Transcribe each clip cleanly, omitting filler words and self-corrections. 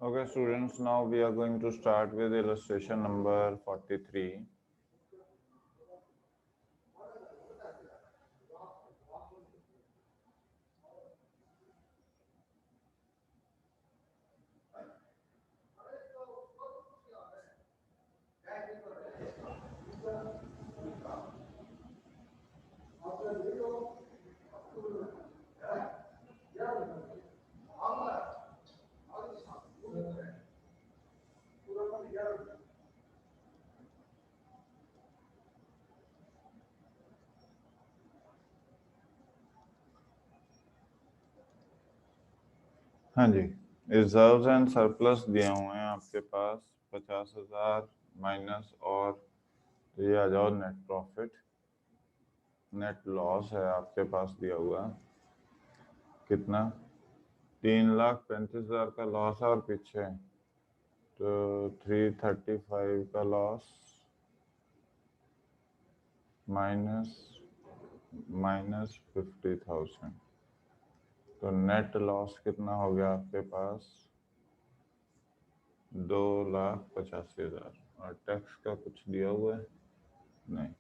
Okay, students, now we are going to start with illustration number 43. हाँ जी, reserves and surplus दिए हुए हैं आपके पास 50,000 माइनस, और ये आ जाओ नेट प्रॉफिट। नेट लॉस है आपके पास दिया हुआ कितना, 3,35,000 का लॉस है, और पीछे तो 335 का लॉस माइनस 50,000। तो नेट लॉस कितना हो गया आपके पास, 2,85,000। और टैक्स का कुछ दिया हुआ है नहीं,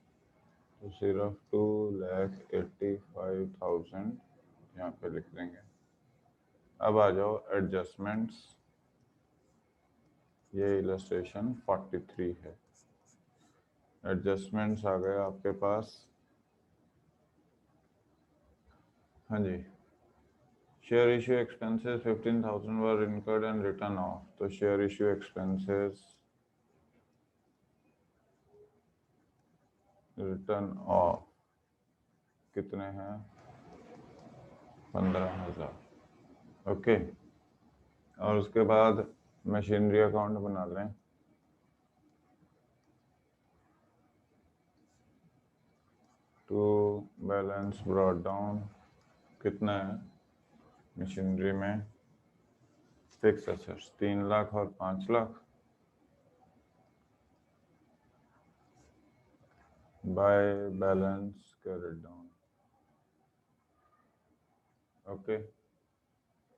तो सिर्फ 2,85,000 यहाँ पे लिख देंगे। अब आ जाओ एडजस्टमेंट्स, ये इलस्ट्रेशन 43 है। एडजस्टमेंट्स आ गए आपके पास। हाँ जी, share issue expenses 15,000 were incurred and written off. तो share issue expenses written off कितने हैं, 15,000। ओके, और उसके बाद मशीनरी अकाउंट बना लें। टू बैलेंस ब्रॉट डाउन कितना है मशीनरी में, फिक्स एसेट्स 3 लाख और 5 lakh, by balance carried down. Okay,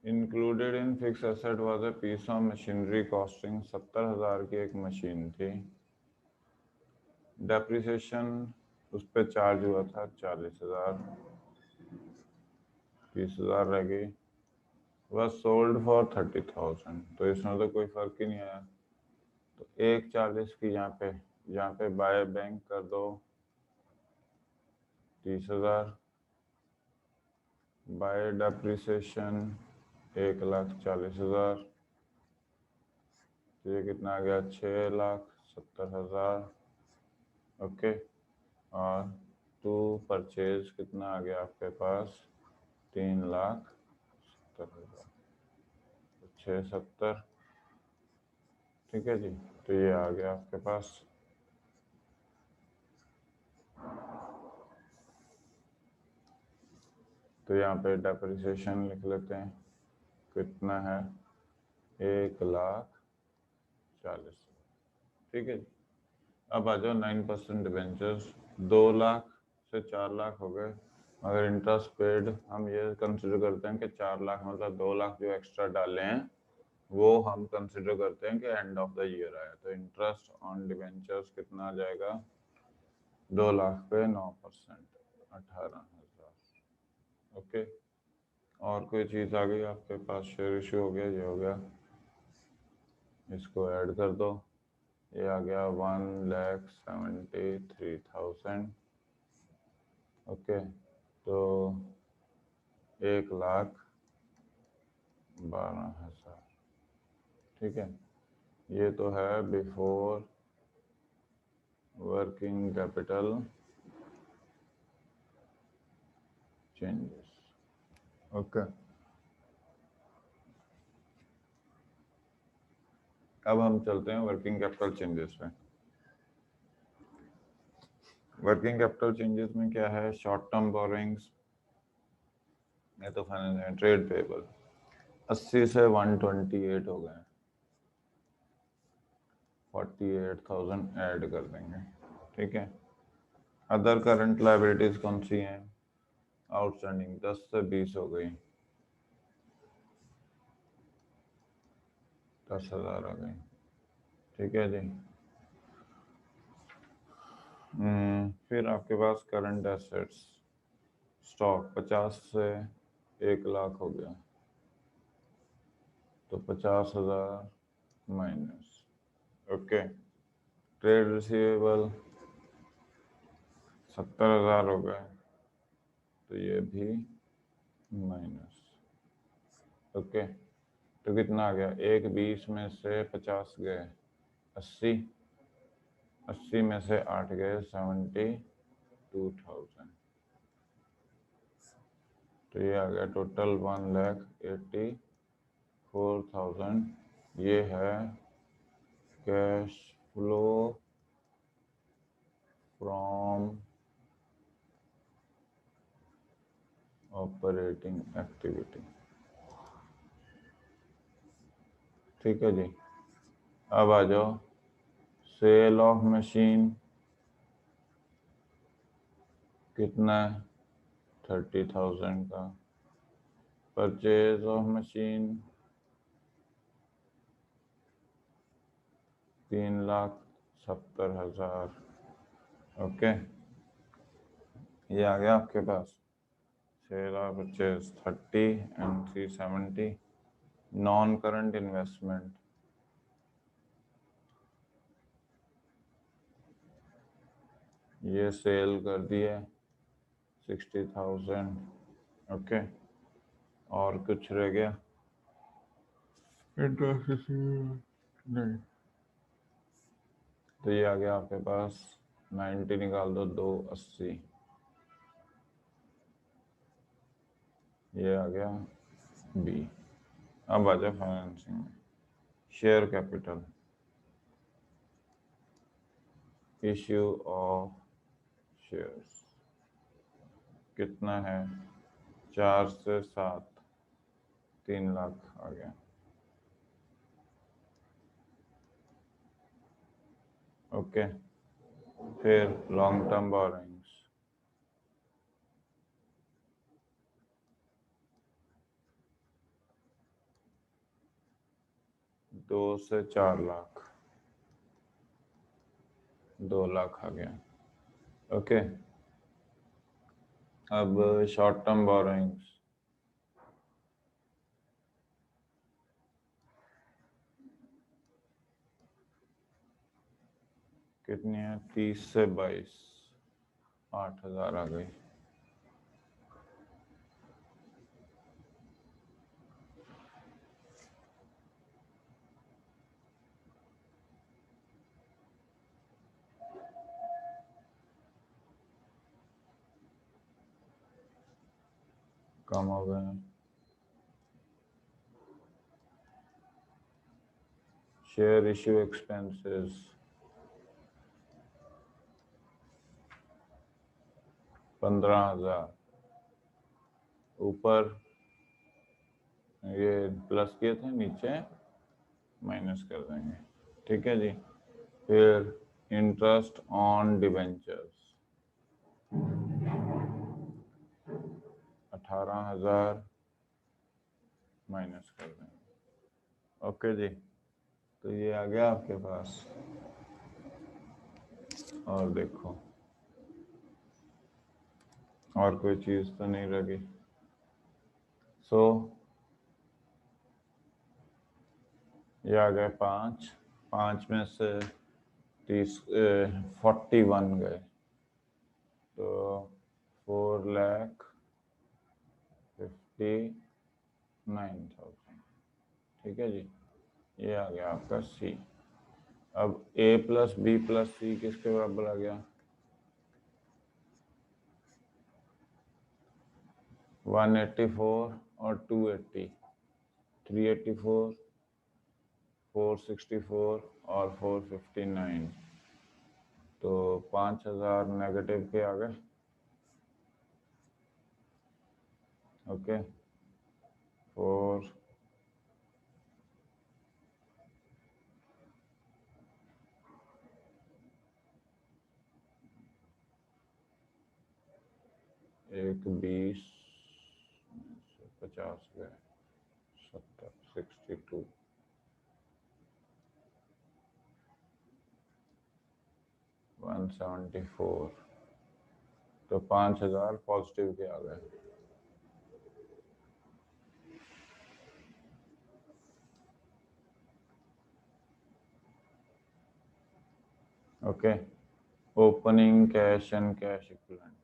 included in fix asset was a piece of machinery costing 70,000 की एक मशीन थी। डेप्रिसिएशन उस पर चार्ज हुआ था 40,000, 30,000 रह गई। वह सोल्ड फॉर 30,000, तो इसमें तो कोई फर्क ही नहीं आया। तो 1,40 की यहाँ पे बाय बैंक कर दो 30,000, बाय डेप्रिसिएशन 1,40,000, तो ये कितना आ गया, 6,70,000। ओके, और टू परचेज कितना आ गया आपके पास, 3,70,000, 670। ठीक है जी, तो ये आ गया आपके पास। तो यहाँ पे डेप्रिसिएशन लिख लेते हैं, कितना है, 1,40,000। ठीक है जी, अब आ जाओ 9% डिबेंचर्स। 2 लाख से 4 लाख हो गए, अगर इंटरेस्ट पेड हम ये कंसिडर करते हैं कि 4 लाख मतलब 2 लाख जो एक्स्ट्रा डाले हैं वो हम कंसिडर करते हैं कि एंड ऑफ द ईयर आया। तो इंटरेस्ट ऑन डिबेंचर्स कितना आ जाएगा, 2 लाख पे 9%, 18,000। ओके, और कोई चीज़ आ गई आपके पास, शेयर इशू हो गया, ये हो गया, इसको ऐड कर दो, ये आ गया 1,73,000। ओके, तो 1,12,000। ठीक है, ये तो है before working capital changes. Okay, अब हम चलते हैं वर्किंग कैपिटल चेंजेस पे। वर्किंग कैपिटल चेंजेस में क्या है, शॉर्ट टर्म बोरिंग्स में तो फाइनेंस है, ट्रेड पेबल 80 से 128 हो गए, 48,000 ऐड कर देंगे। ठीक है, अदर करंट लाइबिलिटीज कौन सी हैं, आउटस्टैंडिंग 10 से 20 हो गई, 10,000 आ गई। ठीक है जी। फिर आपके पास करंट एसेट्स स्टॉक 50 से 1 लाख हो गया, तो 50,000 माइनस। ओके। ट्रेड रिसीवेबल 70,000 हो गए, तो ये भी माइनस। ओके, तो कितना आ गया? 1,20 में से 50 गए 80, 80 में से 8 गए 72,000, तो ये आ गया टोटल 1,84,000। ये है cash flow from operating activity. ठीक है जी। अब आ जाओ सेल ऑफ मशीन कितना है? 30,000 का। Purchase of machine 3,70,000। ओके, ये आ गया आपके पास। Sale of purchase 30 and 370। Non current investment ये सेल कर दिए 60,000। ओके, और कुछ रह गया? इंटरेस्ट नहीं, तो ये आ गया आपके पास 90 निकाल दो 280, ये आ गया बी। अब आ जाए फाइनेंसिंग में। Share capital issue of shares कितना है? 4 से 7, 3 लाख आ गया। ओके, फिर लॉन्ग टर्म बोरिंग्स 2 से 4 लाख, 2 लाख आ गया। ओके, अब शॉर्ट टर्म बोरिंग्स कितनी है? 30 से 22, 8,000 आ गई। कम हो गए। Share issue expenses 15,000। ऊपर ये प्लस किए थे, नीचे माइनस कर देंगे। ठीक है जी। फिर इंटरेस्ट ऑन डिबेंचर्स 18,000 माइनस कर देंगे। ओके जी, तो ये आ गया आपके पास। और देखो, और कोई चीज़ तो नहीं लगी। सो ये आ गए 5, 5 में से 41 गए, तो 4,59,000। ठीक है जी, ये आ गया आपका सी। अब ए प्लस बी प्लस सी किसके बराबर आ गया? 184 और 280, 384, 464 और 459, तो 5,000 नेगेटिव के आ गए। ओके, 4 एक 20 50 गए 70, 62, 174, तो 5,000 पॉजिटिव के आ गए। Okay, opening cash and cash equivalent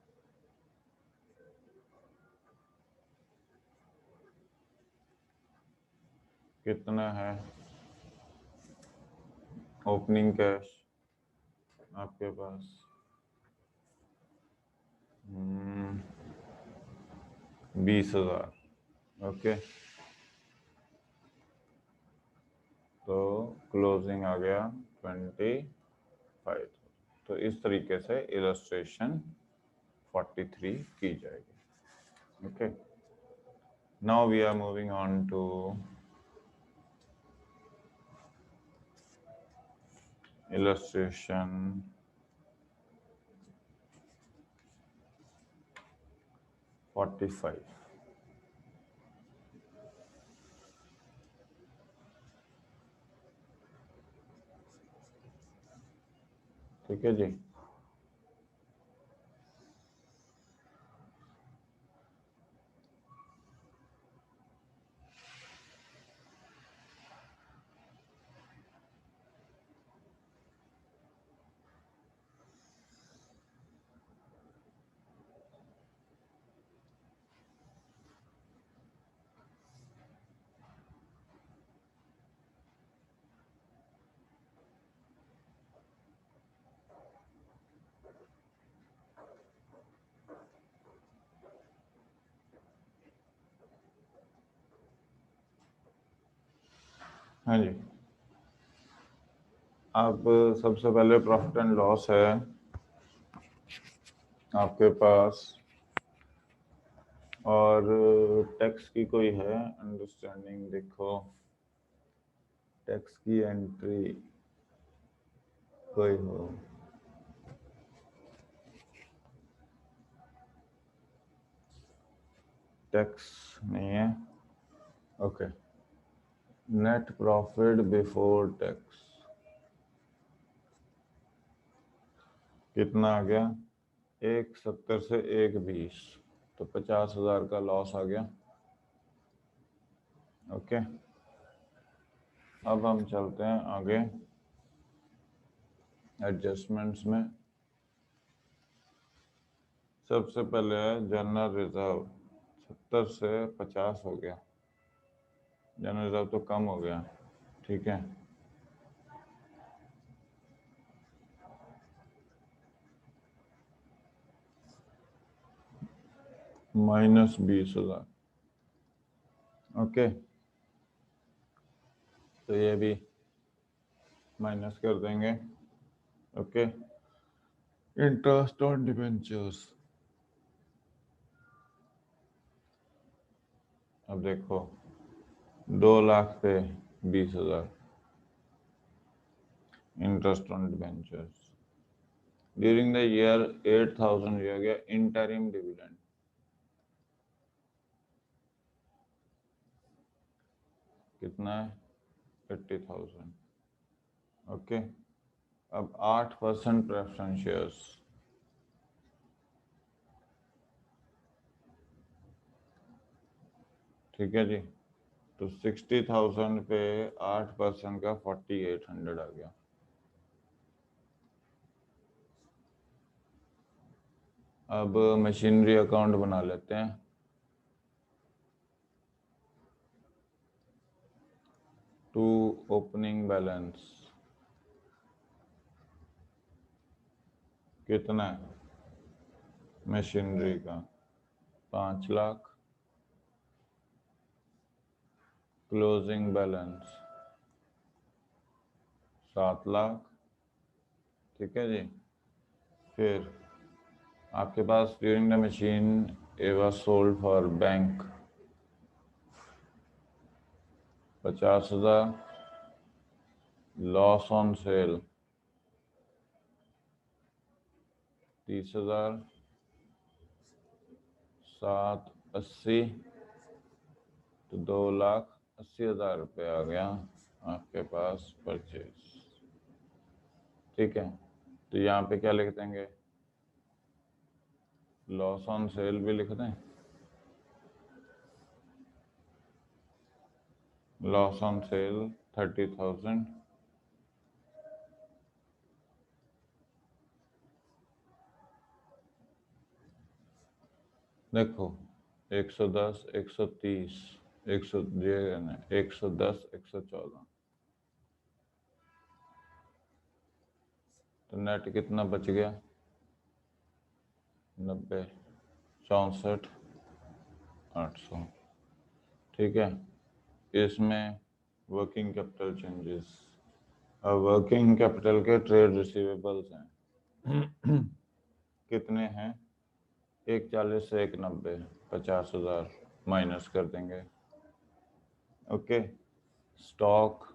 कितना है? ओपनिंग कैश आपके पास 20,000। ओके, तो क्लोजिंग आ गया 25। तो इस तरीके से इलस्ट्रेशन 43 की जाएगी। Okay, now we are moving on to illustration 45। ठीक है जी। हाँ जी, अब सबसे पहले प्रॉफिट एंड लॉस है आपके पास, और टैक्स की कोई है अंडरस्टैंडिंग? देखो, टैक्स की एंट्री कोई हो? टैक्स नहीं है। Okay, net profit before tax कितना आ गया? 170 से 120, तो 50,000 का लॉस आ गया। ओके, अब हम चलते हैं आगे एडजस्टमेंट्स में। सबसे पहले है जनरल रिजर्व, 70 से 50 हो गया। जनरल रिजर्व तो कम हो गया, ठीक है। -20,000। ओके, तो ये भी माइनस कर देंगे। ओके, इंटरेस्ट ऑन डिबेंचर्स, अब देखो 2 लाख पे 20,000 interest on debentures. During the year 8,000 ये हो गया इंटरिम डिविडेंड। कितना है? 80,000। ओके, अब 8% प्रेफरेंस शेयर्स, ठीक है जी। तो 60,000 पे 8% का 4,800 आ गया। अब मशीनरी अकाउंट बना लेते हैं। टू ओपनिंग बैलेंस कितना है मशीनरी का? 5 लाख। क्लोजिंग बैलेंस 7 लाख, ठीक है जी। फिर आपके पास during the machine it was sold for bank 50,000। Loss on sale 30,000। 7 80, तो 2,80,000 रुपये आ गया आपके पास परचेज, ठीक है। तो यहाँ पे क्या लिख देंगे, लॉस ऑन सेल भी लिख दें, लॉस ऑन सेल 30,000, देखो 110, 130, 110, 114, तो नेट कितना बच गया, 90, 64, 800। ठीक है, इसमें वर्किंग कैपिटल चेंजेस, अब वर्किंग कैपिटल के ट्रेड रिसीवेबल्स हैं कितने हैं, 140 से 190, 50,000 माइनस कर देंगे। ओके, स्टॉक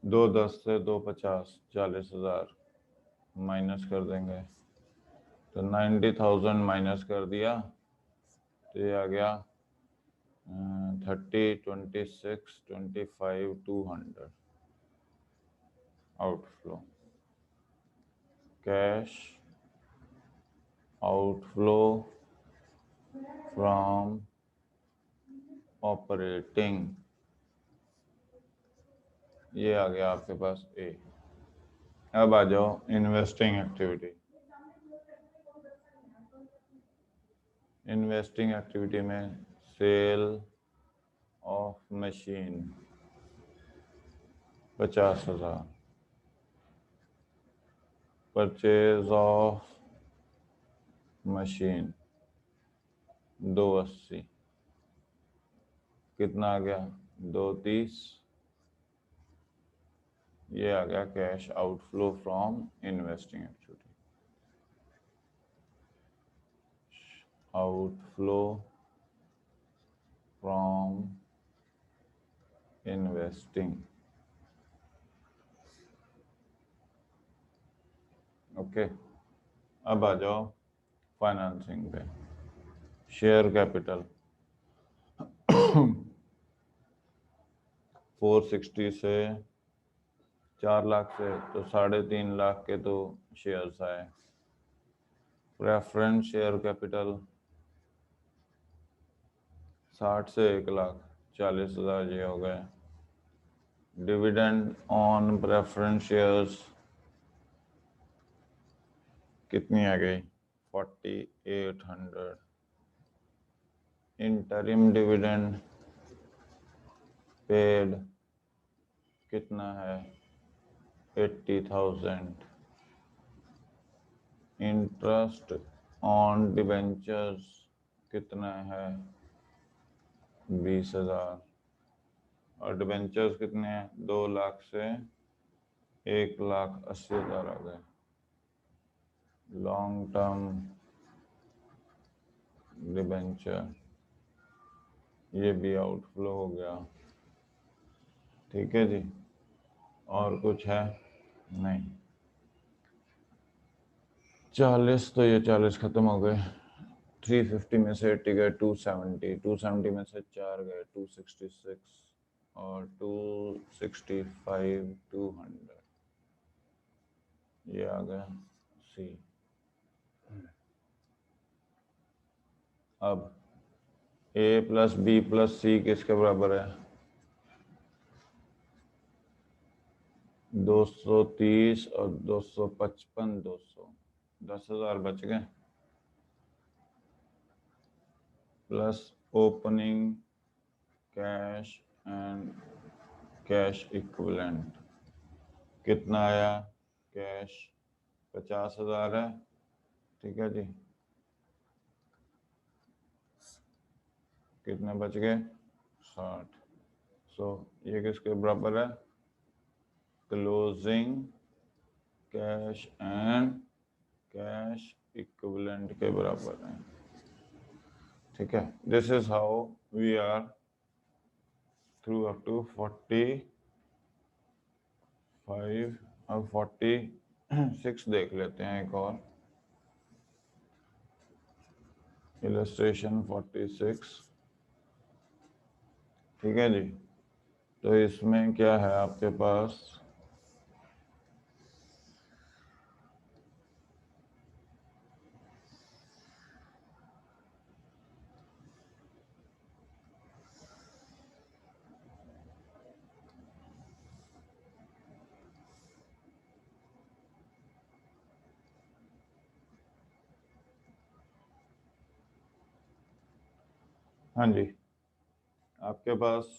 210 से 250, 40,000 माइनस कर देंगे, तो 90,000 माइनस कर दिया, तो ये आ गया 30, 26, 25, 200 outflow, cash outflow from operating, ये आ गया आपके पास ए। अब आ जाओ इन्वेस्टिंग एक्टिविटी। इन्वेस्टिंग एक्टिविटी में sale of machine 50,000, purchase of machine 280, कितना आ गया, 230, ये आ गया cash outflow from investing activity, outflow from investing. Okay, अब आ जाओ फाइनेंसिंग पे। शेयर कैपिटल 460 से 4 लाख से, तो 3.5 लाख के तो शेयर्स आए। प्रेफरेंस शेयर कैपिटल 60 से 1 लाख, 40,000 ये हो गए। डिविडेंड ऑन प्रेफरेंस शेयर्स कितनी आ गई, 4,800। इंटरिम डिविडेंड पेड कितना है, 80,000। इंटरेस्ट ऑन डिबेंचर्स कितना है, 20,000। और डिबेंचर्स कितने हैं, 2 लाख से 1,80,000 आ गए। लॉन्ग टर्म डिबेंचर, ये भी आउटफ्लो हो गया। ठीक है जी, और कुछ है नहीं। 40 तो ये 40 खत्म हो गए। 350 में से 80 गए, 270, 270 में से 4 गए, 266, और 265, 200, ये आ गया सी। अब ए प्लस बी प्लस सी किसके बराबर है, 230 और 255, 200, 10,000 बच गए, plus opening cash and cash equivalent कितना आया, कैश 50,000 है। ठीक है जी, कितने बच गए, 60। सो ये किसके बराबर है, closing cash and cash equivalent के बराबर है। ठीक है, this is how we are through up to 45। अब 46 देख लेते हैं एक और इलस्ट्रेशन 46। ठीक है जी, तो इसमें क्या है आपके पास, हाँ जी, आपके पास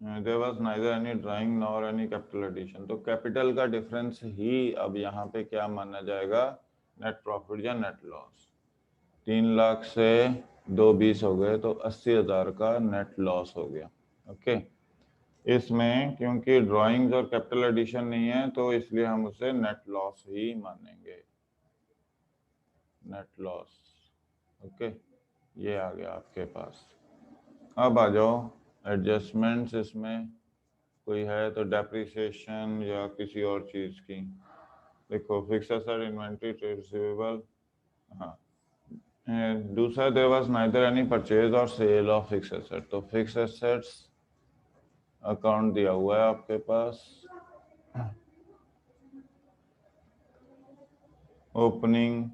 there was neither any drawing nor any capital addition, तो कैपिटल का डिफरेंस ही अब यहाँ पे क्या माना जाएगा, नेट प्रॉफिट या नेट लॉस। 3 लाख से 2 20 हो गए तो 80,000 का नेट लॉस हो गया। ओके, इसमें क्योंकि ड्राइंग्स और कैपिटल एडिशन नहीं है तो इसलिए हम उसे नेट लॉस ही मानेंगे, नेट लॉस। ओके, ये आ गया आपके पास। अब आ जाओ एडजस्टमेंट्स, इसमें कोई है तो डेप्रिसिएशन या किसी और चीज़ की। देखो fix asset, inventory, trade receivable. हाँ, दूसरा there was neither any purchase और सेल ऑफ फिक्स एसेट, तो फिक्स एसेट्स अकाउंट दिया हुआ है आपके पास। ओपनिंग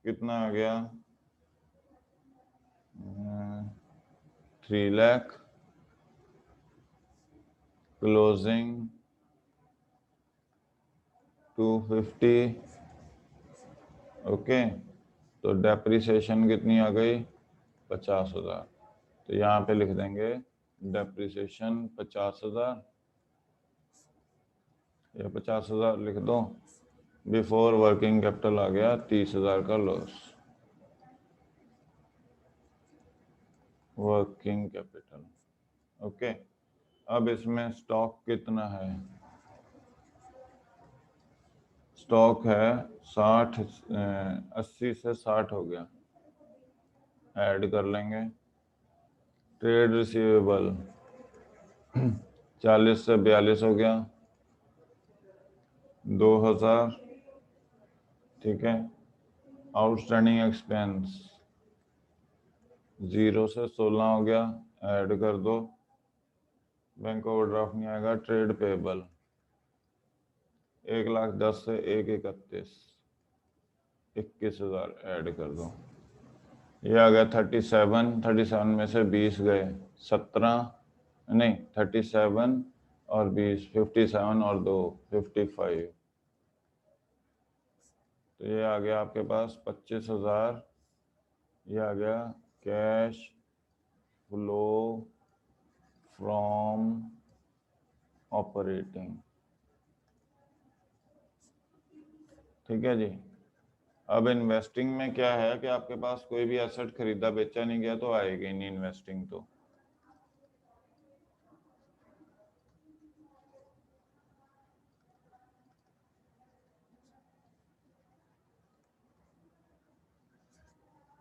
कितना आ गया, 3 लाख। क्लोजिंग 250। ओके, तो डेप्रिसिएशन कितनी आ गई, 50,000। तो यहाँ पे लिख देंगे डेप्रिसिएशन 50,000 या 50,000 लिख दो। बिफोर वर्किंग कैपिटल आ गया 30,000 का लॉस, वर्किंग कैपिटल। ओके, अब इसमें स्टॉक कितना है, स्टॉक है 60, 80 से 60 हो गया, ऐड कर लेंगे। ट्रेड रिसीवेबल 40 से 42 हो गया, 2,000। ठीक है, आउटस्टैंडिंग एक्सपेंस 0 से 16 हो गया, ऐड कर दो। बैंक ओवरड्राफ्ट नहीं आएगा। ट्रेड पेबल 1,10,000 से 1,31,000, 21,000 ऐड कर दो। ये आ गया 37, 37 में से 20 गए, 17, नहीं 37 और 20, 57 और 2, 55। तो ये आ गया आपके पास 25,000। ये आ गया कैश फ्लो फ्रॉम ऑपरेटिंग। ठीक है जी। अब इन्वेस्टिंग में क्या है कि आपके पास कोई भी एसेट खरीदा बेचा नहीं गया तो आएगी नहीं इन्वेस्टिंग। तो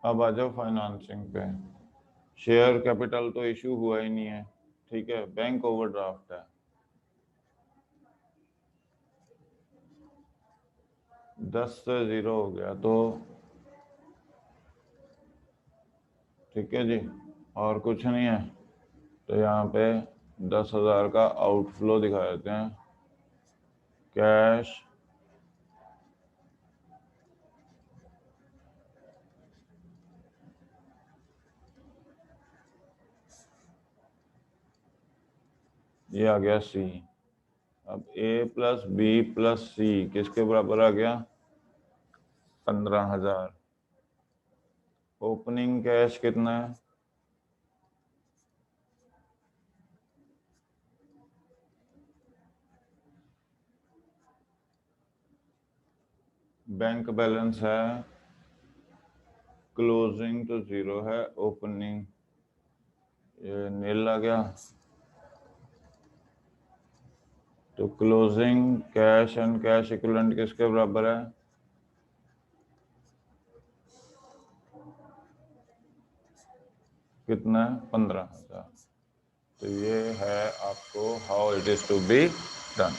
अब आ जाओ फाइनेंसिंग पे। शेयर कैपिटल तो इशू हुआ ही नहीं है, ठीक है। बैंक ओवरड्राफ्ट है, 10 से 0 हो गया तो ठीक है जी, और कुछ नहीं है। तो यहाँ पे 10,000 का आउटफ्लो दिखा देते हैं। कैश ये आ गया सी। अब ए प्लस बी प्लस सी किसके बराबर आ गया, 15,000। ओपनिंग कैश कितना है, बैंक बैलेंस है, क्लोजिंग तो 0 है, ओपनिंग ये नील आ गया। तो closing cash and cash equivalent किसके बराबर है, कितना है, 15,000। तो ये है आपको how it is to be done.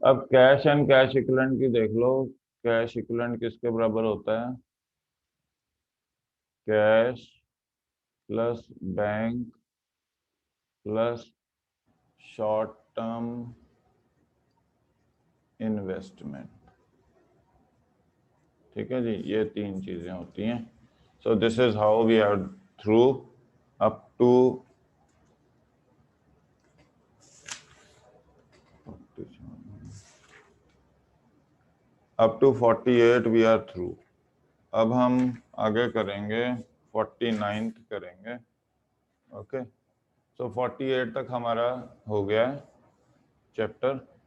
अब कैश एंड कैश इक्विवेलेंट की देख लो। कैश इक्विवेलेंट किसके बराबर होता है, cash plus bank plus short term investment. ठीक है जी, ये 3 चीजें होती हैं। So this is how we are through up to up to 48 we are through. अब हम आगे करेंगे 49th करेंगे। ओके, सो 48 तक हमारा हो गया है चैप्टर।